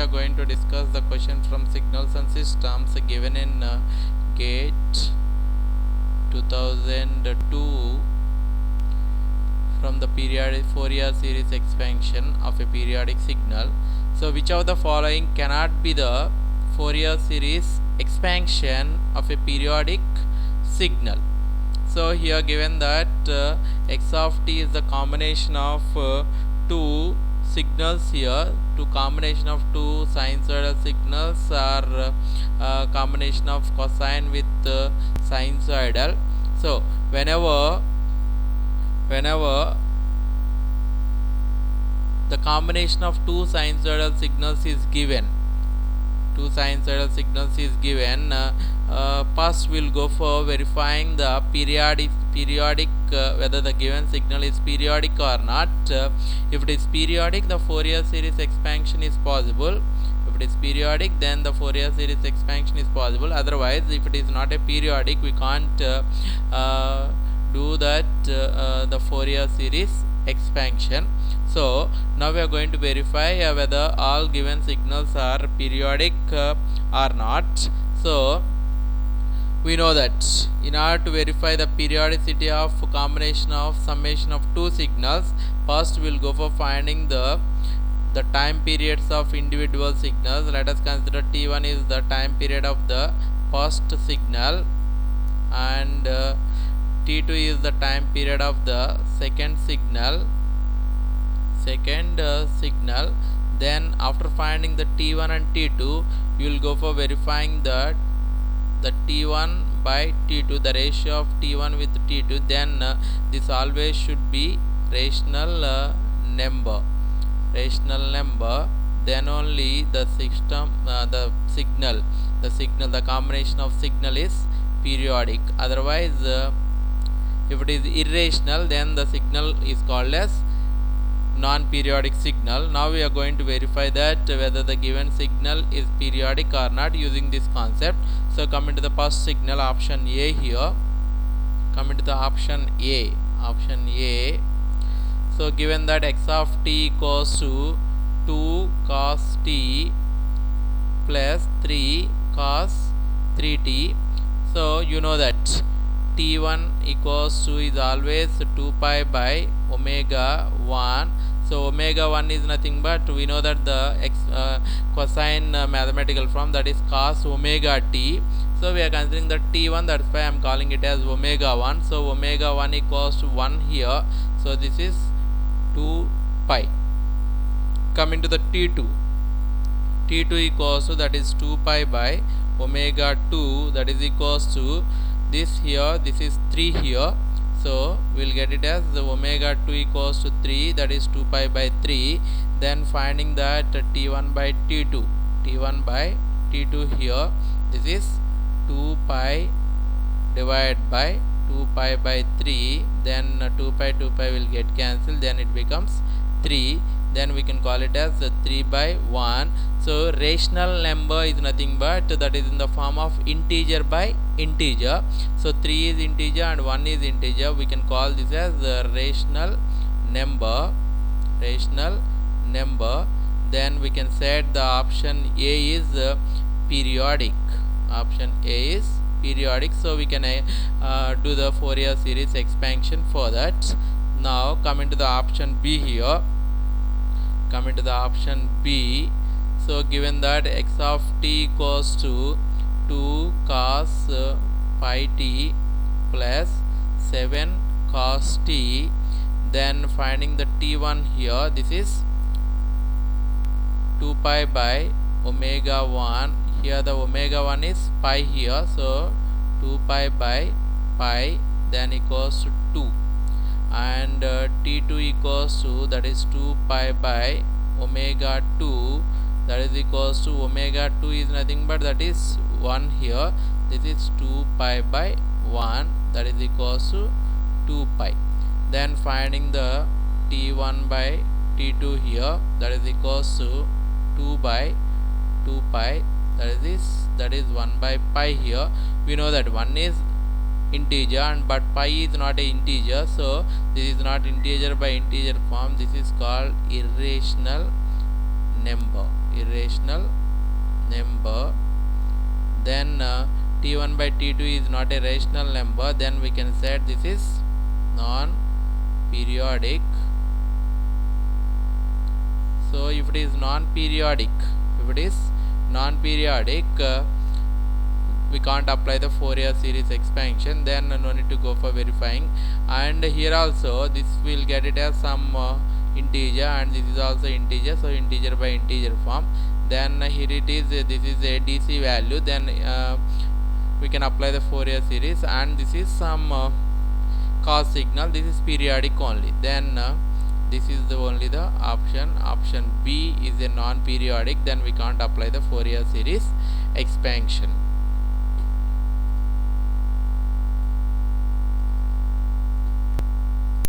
are going to discuss the question from signals and systems given in GATE 2002 from the periodic Fourier series expansion of a periodic signal. So which of the following cannot be the Fourier series expansion of a periodic signal? So here given that x of t is the combination of two signals here, two combination of two sinusoidal signals or combination of cosine with sinusoidal. So whenever the combination of two sinusoidal signals is given, first we'll go for verifying the periodic whether the given signal is periodic or not. If it is periodic, the Fourier series expansion is possible. If it is periodic, then the Fourier series expansion is possible. Otherwise, if it is not a periodic, we can't do that the Fourier series expansion. So now we are going to verify whether all given signals are periodic or not. So we know that in order to verify the periodicity of combination of summation of two signals, first we will go for finding the time periods of individual signals. Let us consider t1 is the time period of the first signal and t2 is the time period of the second signal. Then after finding the t1 and t2, you will go for verifying the t1 by t2, the ratio of t1 with t2. Then this always should be rational number. Then only the system the combination of signal is periodic. Otherwise if it is irrational, then the signal is called as non-periodic signal. Now we are going to verify that whether the given signal is periodic or not using this concept. So coming to the first signal, option A here. Coming to the option A. So given that x of t equals to 2 cos t plus 3 cos 3t. So you know that t1 equals to is always 2 pi by omega 1. So omega 1 is nothing but we know that the cosine mathematical form, that is cos omega t. So we are considering the t1, that's why I am calling it as omega 1. So omega 1 equals to 1 here. So this is 2 pi. Coming to the t2 equals to, that is 2 pi by omega 2, that is equals to this here, this is 3 here. So we'll get it as the omega 2 equals to 3, that is 2 pi by 3. Then finding that t1 by t2 here, this is 2 pi divided by 2 pi by 3. Then 2 pi will get cancelled, then it becomes 3. Then we can call it as 3 by 1. So rational number is nothing but that is in the form of integer by integer. So 3 is integer and 1 is integer. We can call this as rational number. Then we can set the option A is periodic. So we can do the Fourier series expansion for that. Now coming to the option B here. So given that x of t equals to 2 cos pi t plus 7 cos t, then finding the t1 here, this is 2 pi by omega 1. Here the omega 1 is pi here, so 2 pi by pi, then equals to 2. And t2 equals to, that is 2 pi by omega 2, that is equals to omega 2 is nothing but that is 1 here. This is 2 pi by 1, that is equals to 2 pi. Then finding the t1 by t2 here, that is equals to 2 by 2 pi, that is 1 by pi here. We know that 1 is integer and but pi is not a integer, so this is not integer by integer form. This is called irrational number. rational number, then t1 by t2 is not a rational number, then we can say this is non-periodic. So if it is non-periodic, we can't apply the Fourier series expansion, then no need to go for verifying. And here also this will get it as some integer, and this is also integer, so integer by integer form. Then here it is, this is a DC value, then we can apply the Fourier series, and this is some cos signal, this is periodic only, then this is only the option B is a non-periodic, then we can't apply the Fourier series expansion.